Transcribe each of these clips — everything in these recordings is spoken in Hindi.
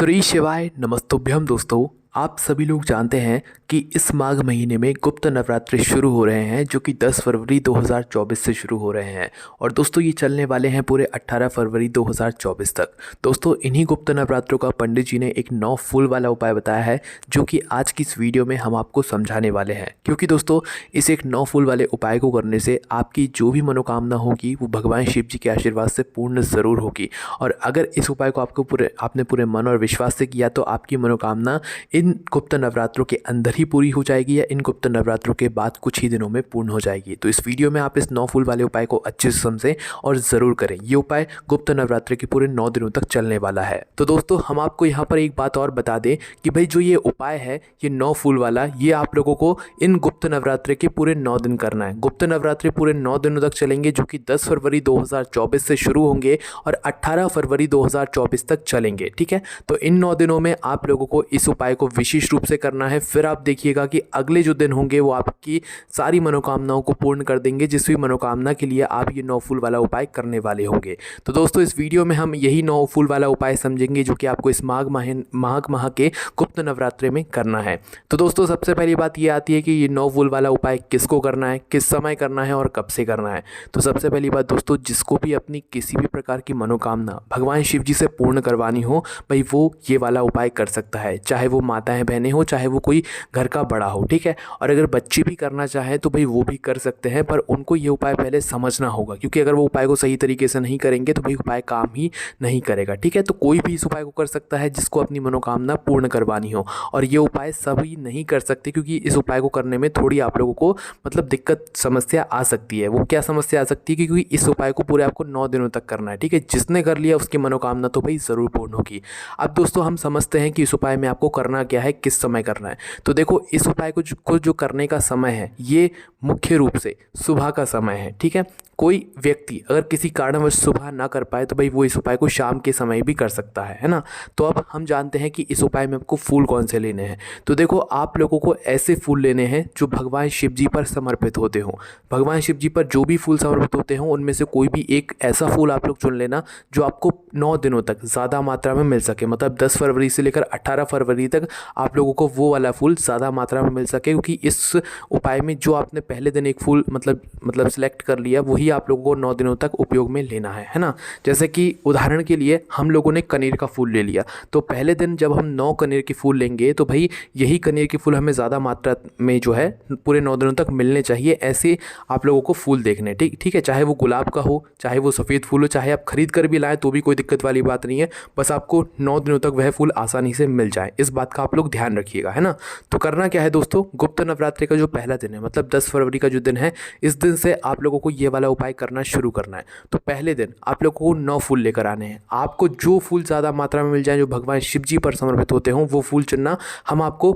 श्री शिवाय नमस्तुभ्यम दोस्तों। आप सभी लोग जानते हैं कि इस माघ महीने में गुप्त नवरात्रि शुरू हो रहे हैं जो कि 10 फरवरी 2024 से शुरू हो रहे हैं और दोस्तों ये चलने वाले हैं पूरे 18 फरवरी 2024 तक। दोस्तों इन्हीं गुप्त नवरात्रों का पंडित जी ने एक 9 फूल वाला उपाय बताया है जो कि आज की इस वीडियो में हम आपको समझाने वाले हैं, क्योंकि दोस्तों इस एक 9 फूल वाले उपाय को करने से आपकी जो भी मनोकामना होगी वो भगवान शिव जी के आशीर्वाद से पूर्ण ज़रूर होगी। और अगर इस उपाय को आपने पूरे मन और विश्वास से किया तो आपकी मनोकामना इन गुप्त नवरात्रों के अंदर ही पूरी हो जाएगी या इन गुप्त नवरात्रों के बाद कुछ ही दिनों में पूर्ण हो जाएगी। तो इस वीडियो में आप इस 9 फूल वाले उपाय को अच्छे से समझें और ज़रूर करें। ये उपाय गुप्त नवरात्रि के पूरे 9 दिनों तक चलने वाला है। तो दोस्तों हम आपको यहाँ पर एक बात और बता दें कि भाई जो ये उपाय है ये 9 फूल वाला, ये आप लोगों को इन गुप्त नवरात्रि के पूरे 9 दिन करना है। गुप्त नवरात्रि पूरे 9 दिनों तक चलेंगे जो कि 10 फरवरी 2024 से शुरू होंगे और 18 फरवरी 2024 तक चलेंगे। ठीक है, तो इन 9 दिनों में आप लोगों को इस उपाय को विशेष रूप से करना है। फिर आप देखिएगा कि अगले जो दिन होंगे वो आपकी सारी मनोकामनाओं को पूर्ण कर देंगे, जिस भी मनोकामना के लिए आप ये 9 फूल वाला उपाय करने वाले होंगे। तो दोस्तों इस वीडियो में हम यही 9 फूल वाला उपाय समझेंगे जो कि आपको इस माघ माह के गुप्त नवरात्रि में करना है। तो दोस्तों सबसे पहली बात ये आती है कि ये 9 फूल वाला उपाय किसको करना है, किस समय करना है और कब से करना है। तो सबसे पहली बात दोस्तों, जिसको भी अपनी किसी भी प्रकार की मनोकामना भगवान शिव जी से पूर्ण करवानी हो भाई वो ये वाला उपाय कर सकता है, चाहे वो माताएं बहनें हो, चाहे वो कोई घर का बड़ा हो। ठीक है, और अगर बच्चे भी करना चाहें तो भाई वो भी कर सकते हैं, पर उनको ये उपाय पहले समझना होगा, क्योंकि अगर वो उपाय को सही तरीके से नहीं करेंगे तो भाई उपाय काम ही नहीं करेगा। ठीक है, तो कोई भी इस उपाय को कर सकता है जिसको अपनी मनोकामना पूर्ण करवानी हो। और ये उपाय सभी नहीं कर सकते, क्योंकि इस उपाय को करने में थोड़ी आप लोगों को मतलब दिक्कत समस्या आ सकती है। वो क्या समस्या आ सकती है, क्योंकि इस उपाय को पूरे आपको 9 दिनों तक करना है। ठीक है, जिसने कर लिया उसकी मनोकामना तो भाई ज़रूर पूर्ण होगी। अब दोस्तों हम समझते हैं कि इस उपाय में आपको करना क्या है, किस समय करना है। तो देखो इस उपाय को जो करने का समय है ये मुख्य रूप से सुबह का समय है। ठीक है, कोई व्यक्ति अगर किसी कारणवश सुबह ना कर पाए तो भाई वो इस उपाय को शाम के समय भी कर सकता है ना। तो अब हम जानते हैं कि इस उपाय में आपको फूल कौन से लेने हैं। तो देखो आप लोगों को ऐसे फूल लेने हैं जो भगवान शिव जी पर समर्पित होते हों। भगवान शिव जी पर जो भी फूल समर्पित होते हों उनमें से कोई भी एक ऐसा फूल आप लोग चुन लेना जो आपको 9 दिनों तक ज़्यादा मात्रा में मिल सके। मतलब 10 फरवरी से लेकर 18 फरवरी तक आप लोगों को वो वाला फूल ज़्यादा मात्रा में मिल सके, क्योंकि इस उपाय में जो आपने पहले दिन एक फूल मतलब सेलेक्ट कर लिया वही आप लोगों को 9 दिनों तक उपयोग में लेना है ना। जैसे कि उदाहरण के लिए हम लोगों ने कनेर का फूल ले लिया, तो पहले दिन जब हम 9 कनेर के फूल लेंगे तो भाई यही कनेर के फूल हमें ज़्यादा मात्रा में जो है पूरे 9 दिनों तक मिलने चाहिए। ऐसे आप लोगों को फूल देखने, ठीक है, चाहे वो गुलाब का हो, चाहे वो सफ़ेद फूल हो, चाहे आप खरीद कर भी लाएँ तो भी कोई दिक्कत वाली बात नहीं है, बस आपको 9 दिनों तक वह फूल आसानी से मिल जाए। इस बात का आप लोग ध्यान रखिएगा, है ना। तो करना क्या है दोस्तों, गुप्त नवरात्रि का जो पहला दिन है मतलब 10 फरवरी का जो दिन है, इस दिन से आप लोगों को ये वाला उपाय करना शुरू करना है। तो पहले दिन आप लोगों को 9 फूल लेकर आने हैं। आपको जो फूल ज़्यादा मात्रा में मिल जाए, जो भगवान शिव जी पर समर्पित होते हों, वो फूल चुनना। हम आपको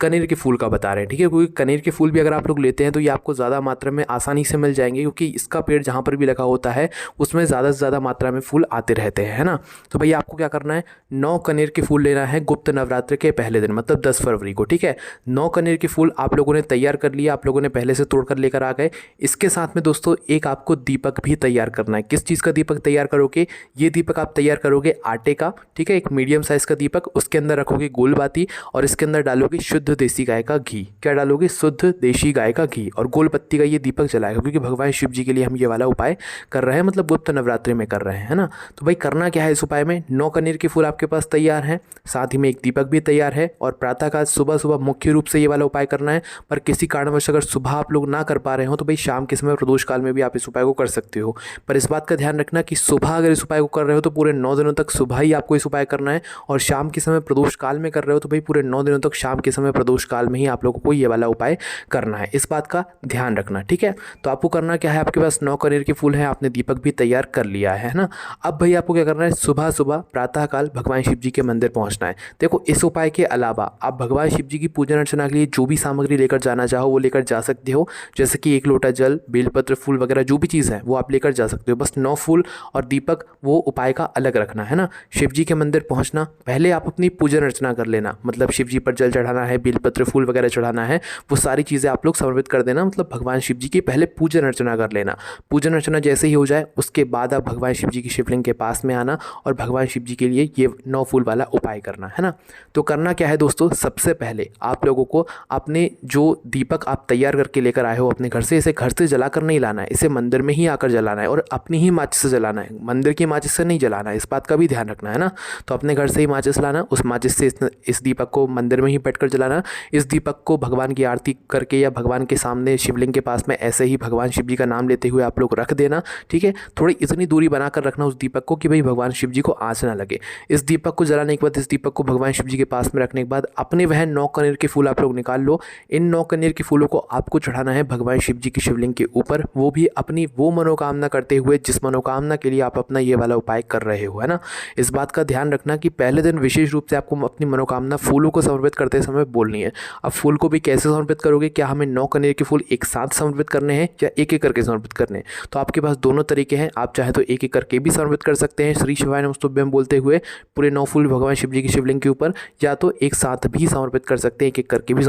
कनेर के फूल का बता रहे हैं, ठीक है, क्योंकि कनेर के फूल भी अगर आप लोग लेते हैं तो ये आपको ज़्यादा मात्रा में आसानी से मिल जाएंगे, क्योंकि इसका पेड़ जहाँ पर भी लगा होता है उसमें ज़्यादा से ज़्यादा मात्रा में फूल आते रहते हैं, है ना। तो भैया आपको क्या करना है, 9 कनेर के फूल लेना है गुप्त नवरात्रि के पहले दिन मतलब 10 फरवरी को। ठीक है, 9 कनेर के फूल आप लोगों ने तैयार कर लिया, आप लोगों ने पहले से तोड़ कर लेकर आ गए। इसके साथ में दोस्तों एक आपको दीपक भी तैयार करना है। किस चीज़ का दीपक तैयार करोगे, ये दीपक आप तैयार करोगे आटे का। ठीक है, एक मीडियम साइज़ का दीपक, उसके अंदर रखोगे गोल बाती और इसके अंदर डालोगे शुद्ध देसी गाय का घी। क्या डालोगे, शुद्ध देशी गाय का घी, और गोल पत्ती का ये दीपक जलाएगा, क्योंकि भगवान शिव जी के लिए हम ये वाला उपाय कर रहे हैं, मतलब गुप्त नवरात्रि में कर रहे हैं, है ना। तो भाई करना क्या है इस उपाय में, 9 कनेर के फूल आपके पास तैयार हैं, साथ ही में एक दीपक भी तैयार है, और प्रातःकाल सुबह सुबह मुख्य रूप से ये वाला उपाय करना है। पर किसी कारणवश अगर सुबह आप लोग ना कर पा रहे हो तो भाई शाम के समय प्रदोष काल में भी आप इस उपाय को कर सकते हो। पर इस बात का ध्यान रखना कि सुबह अगर इस उपाय को कर रहे हो तो पूरे 9 दिनों तक सुबह ही आपको इस उपाय करना है, और शाम के समय प्रदोष काल में कर रहे हो तो भाई पूरे 9 दिनों तक शाम के समय प्रदोष काल में ही आप लोगों को ये वाला उपाय करना है। इस बात का ध्यान रखना, ठीक है। तो आपको करना क्या है, आपके पास 9 कनेर के फूल हैं, आपने दीपक भी तैयार कर लिया है ना। अब भाई आपको क्या करना है, सुबह सुबह प्रातःकाल भगवान शिव जी के मंदिर पहुंचना है। देखो इस उपाय के अलावा आप भगवान शिव जी की पूजन अर्चना के लिए जो भी सामग्री लेकर जाना चाहो वो लेकर जा सकते हो, जैसे कि 1 लोटा जल, बेलपत्र, फूल वगैरह जो भी चीज़ है वो आप लेकर जा सकते हो। बस 9 फूल और दीपक वो उपाय का अलग रखना है ना। शिव जी के मंदिर पहुंचना, पहले आप अपनी पूजन अर्चना कर लेना, मतलब शिव जी पर जल चढ़ाना है, बेलपत्र फूल वगैरह चढ़ाना है, वो सारी चीज़ें आप लोग समर्पित कर देना। मतलब भगवान शिव जी की पहले पूजन अर्चना कर लेना। पूजन अर्चना जैसे ही हो जाए उसके बाद आप भगवान शिव जी की शिवलिंग के पास में आना और भगवान शिव जी के लिए ये 9 फूल वाला उपाय करना है ना। तो करना क्या है दोस्तों, सबसे पहले आप लोगों को अपने जो दीपक आप तैयार करके लेकर आए हो अपने घर से, इसे घर से जलाकर नहीं लाना है, इसे मंदिर में ही आकर जलाना है और अपनी ही माचिस से जलाना है, मंदिर की माचिस से नहीं जलाना है, इस बात का भी ध्यान रखना है ना। तो अपने घर से ही माचिस लाना, उस माचिस से इस दीपक को मंदिर में ही बैठकर जलाना। इस दीपक को भगवान की आरती करके या भगवान के सामने शिवलिंग के पास में ऐसे ही भगवान शिव जी का नाम लेते हुए आप लोग रख देना, ठीक है। थोड़ी इतनी दूरी बनाकर रखना उस दीपक को कि भाई भगवान शिव जी को आँच ना लगे। इस दीपक को जलाने के बाद, इस दीपक को भगवान शिव जी के पास में रखने के बाद अपने वह 9 कनेर के फूल आप लोग निकाल लो। इन 9 कनेर के फूलों को आपको चढ़ाना है भगवान शिव जी की शिवलिंग के ऊपर, वो भी अपनी वो मनोकामना करते हुए जिस मनोकामना के लिए आप अपना ये वाला उपाय कर रहे हो, है ना। इस बात का ध्यान रखना कि पहले दिन विशेष रूप से आपको अपनी मनोकामना फूलों को समर्पित करते समय बोलनी है। अब फूल को भी कैसे समर्पित करोगे, क्या हमें 9 कनेर के फूल एक साथ समर्पित करने हैं या एक एक करके समर्पित करने हैं? तो आपके पास दोनों तरीके हैं, आप चाहे तो एक एक करके भी समर्पित कर सकते हैं श्री शिवाय नमस्तुभ्यं बोलते हुए पूरे 9 फूल भगवान शिव जी की शिवलिंग के ऊपर, या तो एक साथ भी समर्पित कर सकते हैं, एक एक करके भी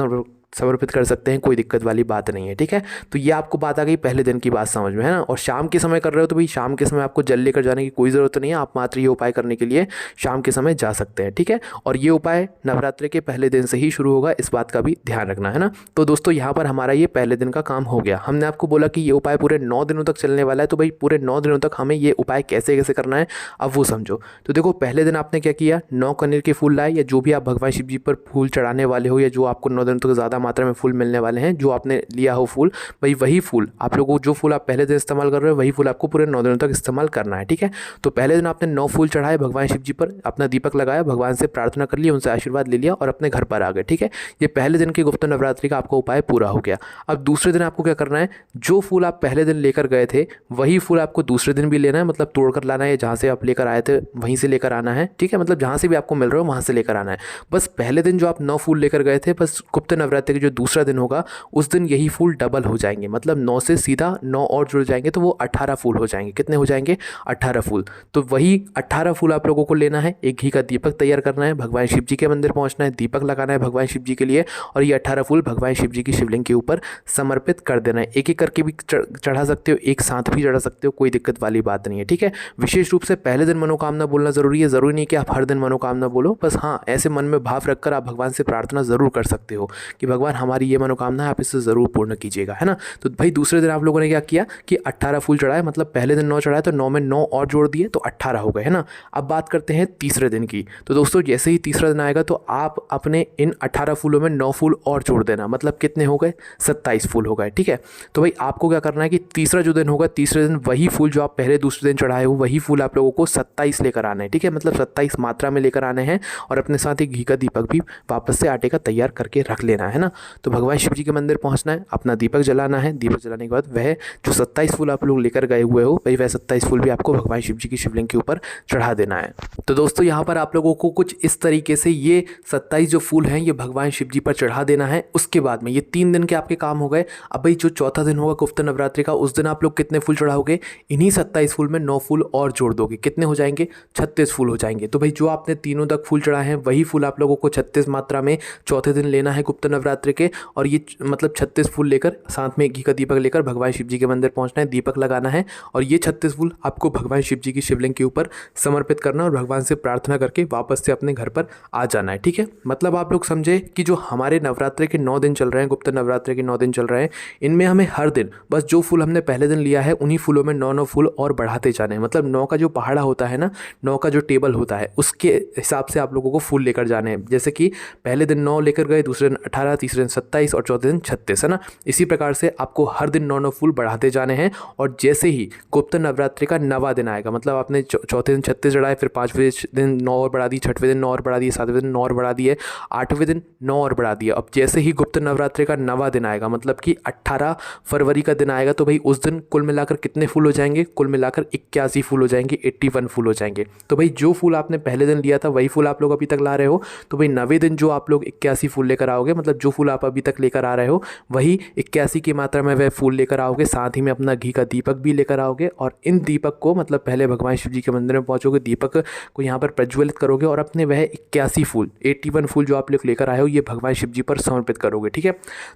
समर्पित कर सकते हैं, कोई दिक्कत वाली बात नहीं है, ठीक है। तो ये आपको बात आ गई पहले दिन की बात समझ में, है ना। और शाम के समय कर रहे हो तो भाई शाम के समय आपको जल लेकर जाने की कोई ज़रूरत नहीं है, आप मात्र ये उपाय करने के लिए शाम के समय जा सकते हैं, ठीक है। और ये उपाय नवरात्रि के पहले दिन से ही शुरू होगा, इस बात का भी ध्यान रखना है ना। तो दोस्तों यहाँ पर हमारा ये पहले दिन का काम हो गया। हमने आपको बोला कि ये उपाय पूरे 9 दिनों तक चलने वाला है, तो भाई पूरे 9 दिनों तक हमें ये उपाय कैसे कैसे करना है अब वो समझो। तो देखो पहले दिन आपने क्या किया, 9 कनेर के फूल लाए, या जो भी आप भगवान शिव जी पर फूल चढ़ाने वाले हो या जो आपको 9 दिनों तक ज़्यादा मात्रा में फूल मिलने वाले हैं, जो आपने लिया हो फूल, भाई वही फूल आप लोगों को, जो फूल आप पहले दिन इस्तेमाल कर रहे हो वही फूल आपको पूरे 9 दिनों तक इस्तेमाल करना है, ठीक है। तो पहले दिन आपने 9 फूल चढ़ाए भगवान शिव जी पर, अपना दीपक लगाया, भगवान से प्रार्थना कर ली, उनसे आशीर्वाद ले लिया और अपने घर पर आ गए, ठीक है। ये पहले दिन की गुप्त नवरात्रि का आपका उपाय पूरा हो गया। अब दूसरे दिन आपको क्या करना है, जो फूल आप पहले दिन लेकर गए थे वही फूल आपको दूसरे दिन भी लेना है, मतलब तोड़कर लाना है, जहाँ से आप लेकर आए थे वहीं से लेकर आना है, ठीक है। मतलब जहाँ से भी आपको मिल रहा हो वहाँ से लेकर आना है। बस पहले दिन जो आप 9 फूल लेकर गए थे, बस गुप्त नवरात्रि का जो दूसरा दिन होगा उस दिन यही फूल डबल हो जाएंगे, मतलब 9 से सीधा 9 और जुड़ जाएंगे, तो वो 18 फूल हो जाएंगे। कितने हो जाएंगे, 18 फूल। तो वही 18 फूल आप लोगों को लेना है, एक घी का दीपक तैयार करना है, भगवान शिव जी के मंदिर पहुंचना है, दीपक लगाना है भगवान शिव जी के लिए, और ये 18 फूल भगवान शिव जी की शिवलिंग के ऊपर समर्पित कर देना है। एक एक करके भी चढ़ा सकते हो, एक साथ भी चढ़ा सकते हो, कोई दिक्कत वाली बात नहीं है, ठीक है। विशेष रूप से पहले दिन मनोकामना बोलना जरूरी है, जरूरी नहीं कि आप हर दिन मनोकामना बोलो, बस हाँ ऐसे मन में भाव रखकर आप भगवान से प्रार्थना जरूर कर सकते हो कि भगवान हमारी ये मनोकामना है, आप इससे जरूर पूर्ण कीजिएगा, है ना। तो भाई दूसरे दिन आप लोगों ने क्या किया कि 18 फूल चढ़ाए, मतलब पहले दिन 9 चढ़ाए तो 9 में 9 और जोड़ दिए तो 18 हो गए, है ना। अब बात करते हैं तीसरे दिन की। तो दोस्तों जैसे ही तीसरा दिन आएगा तो आप अपने इन 18 फूलों में 9 फूल और जोड़ देना, मतलब कितने हो गए, 27 फूल हो गए, ठीक है। तो भाई आपको क्या करना है कि तीसरा जो दिन होगा, तीसरे दिन वही फूल जो आप पहले दूसरे दिन चढ़ाए हो वही फूल आप लोगों को 27 लेकर आना है, ठीक है। मतलब 27 मात्रा में लेकर आने हैं, और अपने साथ एक घी का दीपक भी वापस से आटे का तैयार करके रख लेना है ना। तो भगवान शिव जी के मंदिर पहुंचना है, अपना दीपक जलाना है, दीपक जलाने के बाद वह जो 27 फूल आप लोग लेकर गए हुए हो, भाई वह 27 फूल भी आपको भगवान शिव जी की शिवलिंग के ऊपर चढ़ा देना है। तो दोस्तों यहाँ पर आप लोगों को कुछ इस तरीके से ये 27 जो फूल हैं ये भगवान शिव जी पर चढ़ा देना है। उसके बाद में ये 3 दिन के आपके काम हो गए। अब भाई जो चौथा दिन होगा गुप्त नवरात्रि का, उस दिन आप लोग कितने फूल चढ़ाओगे, इन्हीं 27 फूल में 9 फूल और जोड़ दोगे, कितने हो जाएंगे, 36 फूल हो जाएंगे। तो भाई जो आपने तीनों तक फूल चढ़ाए हैं वही फूल आप लोगों को 36 मात्रा में चौथे दिन लेना है गुप्त नवरात्रि के, और ये मतलब 36 फूल लेकर साथ में घी का दीपक लेकर भगवान शिव जी के मंदिर पहुंचना है, दीपक लगाना है, और ये 36 फूल आपको भगवान शिव जी की शिवलिंग के ऊपर समर्पित करना और भगवान से प्रार्थना करके वापस से अपने घर पर आ जाना है, ठीक है। मतलब आप लोग समझे कि जो हमारे नवरात्रि के 9 दिन चल रहे हैं, गुप्त नवरात्रि के 9 दिन चल रहे हैं, इनमें हमें हर दिन बस जो फूल हमने पहले दिन लिया है उन्हीं फूलों में 9 फूल और बढ़ाते जाने हैं। मतलब 9 का जो पहाड़ा होता है ना, 9 का जो टेबल होता है उसके हिसाब से आप लोगों को फूल लेकर जाने हैं। जैसे कि पहले दिन 9 लेकर गए, दूसरे दिन 18, तीसरे दिन 27 और चौथे दिन 36, है ना। इसी प्रकार से आपको हर दिन 9 फूल बढ़ाते जाने हैं। और जैसे ही गुप्त नवरात्रि का 9वां दिन आएगा, मतलब आपने चौथे दिन 36 चढ़ाए, फिर 5वें दिन 9 और बढ़ा दी, 6वें दिन 9 और बढ़ा दिए, 7वें दिन 9 और बढ़ा दिए, 8वें दिन 9 और बढ़ा दिए। अब जैसे ही गुप्त नवरात्रि का 9वां दिन आएगा, मतलब कि 18 फरवरी का दिन आएगा, तो भाई उस दिन कुल मिलाकर कितने फूल हो जाएंगे, कुल मिलाकर 81 फूल हो जाएंगे, 81 फूल हो जाएंगे। तो भाई जो फूल आपने पहले दिन लिया था वही फूल आप लोग अभी तक ला रहे हो, तो भाई 9वें दिन जो आप लोग 81 फूल लेकर आओगे, मतलब जो जो फूल आप अभी तक लेकर आ रहे हो वही 81 की मात्रा में वह फूल लेकर आओगे। साथ ही में अपना घी का दीपक भी लेकर आओगे और इन दीपक को मतलब पहले भगवान शिव जी के मंदिर में पहुंचोगे, दीपक को यहाँ पर प्रज्वलित करोगे और अपने वह 81 फूल 81 फूल जो आप लोग लेकर आए हो ये भगवान शिव जी पर समर्पित करोगे। ठीक है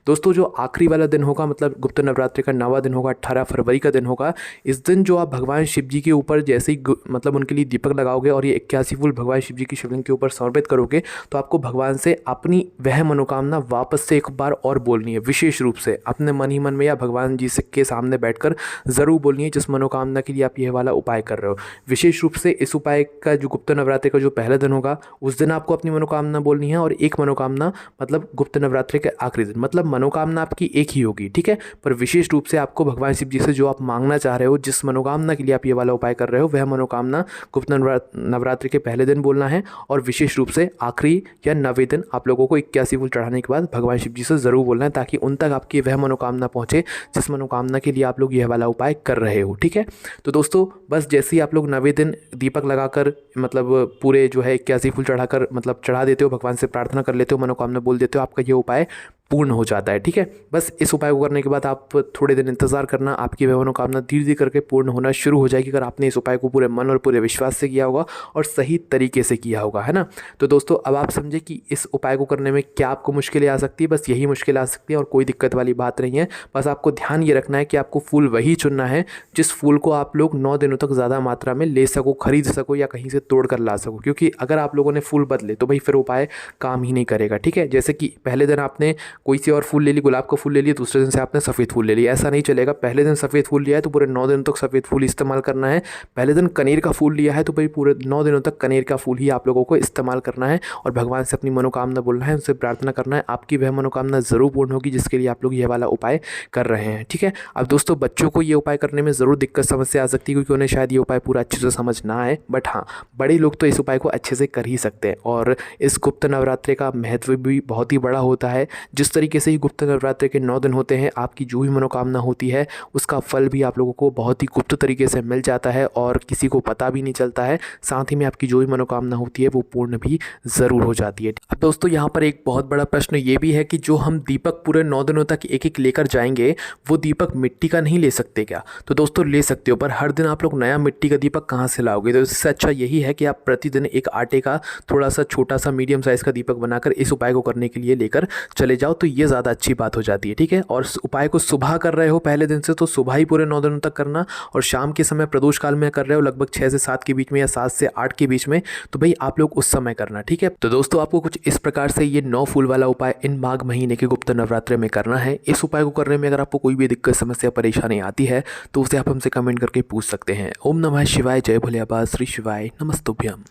दोस्तों, जो आखिरी वाला दिन होगा मतलब गुप्त नवरात्रि का 9वां दिन होगा, 18 फरवरी का दिन होगा। इस दिन जो आप भगवान शिव जी के ऊपर जैसे ही मतलब उनके लिए दीपक लगाओगे और ये 81 फूल भगवान शिव जी की शिवलिंग के ऊपर समर्पित करोगे तो आपको भगवान से अपनी वह मनोकामना वापस से एक बार और बोलनी है। विशेष रूप से अपने मन ही मन में या भगवान जी के सामने बैठकर ज़रूर बोलनी है जिस मनोकामना के लिए आप यह वाला उपाय कर रहे हो। विशेष रूप से इस उपाय का जो गुप्त नवरात्रि का जो पहला दिन होगा उस दिन आपको अपनी मनोकामना बोलनी है और एक मनोकामना मतलब गुप्त नवरात्रि के आखिरी दिन, मतलब मनोकामना आपकी एक ही होगी। ठीक है, पर विशेष रूप से आपको भगवान शिव जी से जो आप मांगना चाह रहे हो, जिस मनोकामना के लिए आप ये वाला उपाय कर रहे हो, वह मनोकामना गुप्त नवरात्रि के पहले दिन बोलना है और विशेष रूप से आखिरी या 9वें दिन आप लोगों को 81 फूल चढ़ाने के बाद भगवान शिव जी से ज़रूर बोलना है ताकि उन तक आपकी वह मनोकामना पहुँचे जिस मनोकामना के लिए आप लोग यह वाला उपाय कर रहे हो। ठीक है, तो दोस्तों बस जैसे ही आप लोग 9वें दिन दीपक लगाकर मतलब पूरे जो है 81 फूल चढ़ाकर मतलब चढ़ा देते हो, भगवान से प्रार्थना कर लेते हो, मनोकामना बोल देते हो, आपका ये उपाय पूर्ण हो जाता है। ठीक है, बस इस उपाय को करने के बाद आप थोड़े दिन इंतजार करना, आपकी वह मनोकामना धीरे धीरे करके पूर्ण होना शुरू हो जाएगी अगर आपने इस उपाय को पूरे मन और पूरे विश्वास से किया होगा और सही तरीके से किया होगा, है ना। तो दोस्तों अब आप समझे कि इस उपाय को करने में क्या आपको मुश्किलें आ सकती है, बस यही मुश्किल आ सकती है और कोई दिक्कत वाली बात नहीं है। बस आपको ध्यान ये रखना है कि आपको फूल वही चुनना है जिस फूल को आप लोग 9 दिनों तक ज़्यादा मात्रा में ले सको, खरीद सको या कहीं से तोड़ कर ला सको, क्योंकि अगर आप लोगों ने फूल बदले तो भाई फिर उपाय काम ही नहीं करेगा। ठीक है, जैसे कि पहले दिन आपने कोई सी और फूल ले ली, गुलाब का फूल ले लिया, दूसरे दिन से आपने सफ़ेद फूल ले लिया, ऐसा नहीं चलेगा। पहले दिन सफ़ेद फूल लिया है तो पूरे 9 दिनों तक सफ़ेद फूल इस्तेमाल करना है। पहले दिन कनेर का फूल लिया है तो भाई पूरे 9 दिनों तक कनेर का फूल ही आप लोगों को इस्तेमाल करना है और भगवान से अपनी मनोकामना बोलना है, उनसे प्रार्थना करना है, आपकी वह मनोकामना ज़रूर पूर्ण होगी जिसके लिए आप लोग ये वाला उपाय कर रहे हैं। ठीक है, अब दोस्तों बच्चों को ये उपाय करने में ज़रूर दिक्कत समस्या आ सकती है क्योंकि उन्हें शायद ये उपाय पूरा अच्छे से समझ ना आए, बट हाँ बड़े लोग तो इस उपाय को अच्छे से कर ही सकते हैं। और इस गुप्त नवरात्रि का महत्व भी बहुत ही बड़ा होता है। जिस तरीके से ही गुप्त नवरात्रि के 9 दिन होते हैं, आपकी जो भी मनोकामना होती है उसका फल भी आप लोगों को बहुत ही गुप्त तरीके से मिल जाता है और किसी को पता भी नहीं चलता है। साथ ही में आपकी जो भी मनोकामना होती है वो पूर्ण भी ज़रूर हो जाती है। अब दोस्तों यहाँ पर एक बहुत बड़ा प्रश्न ये भी है कि जो हम दीपक पूरे 9 दिनों तक एक एक लेकर जाएंगे वो दीपक मिट्टी का नहीं ले सकते क्या? तो दोस्तों ले सकते हो, पर हर दिन आप लोग नया मिट्टी का दीपक कहाँ से लाओगे? तो इससे अच्छा यही है कि आप प्रतिदिन एक आटे का थोड़ा सा छोटा सा मीडियम साइज़ का दीपक बनाकर इस उपाय को करने के लिए लेकर चले जाओ, तो ये ज़्यादा अच्छी बात हो जाती है। ठीक है, और उपाय को सुबह कर रहे हो पहले दिन से तो सुबह ही पूरे 9 दिनों तक करना, और शाम के समय प्रदोष काल में कर रहे हो लगभग 6 से 7 के बीच में या 7 से 8 के बीच में, तो भाई आप लोग उस समय करना। ठीक है, तो दोस्तों आपको कुछ इस प्रकार से ये 9 फूल वाला उपाय इन माघ महीने के गुप्त नवरात्रि में करना है। इस उपाय को करने में अगर आपको कोई भी दिक्कत समस्या परेशानी आती है तो उसे आप हमसे कमेंट करके पूछ सकते हैं। ओम नमः शिवाय, जय भोले बाबा, श्री शिवाय, नमस्तुभ्यम।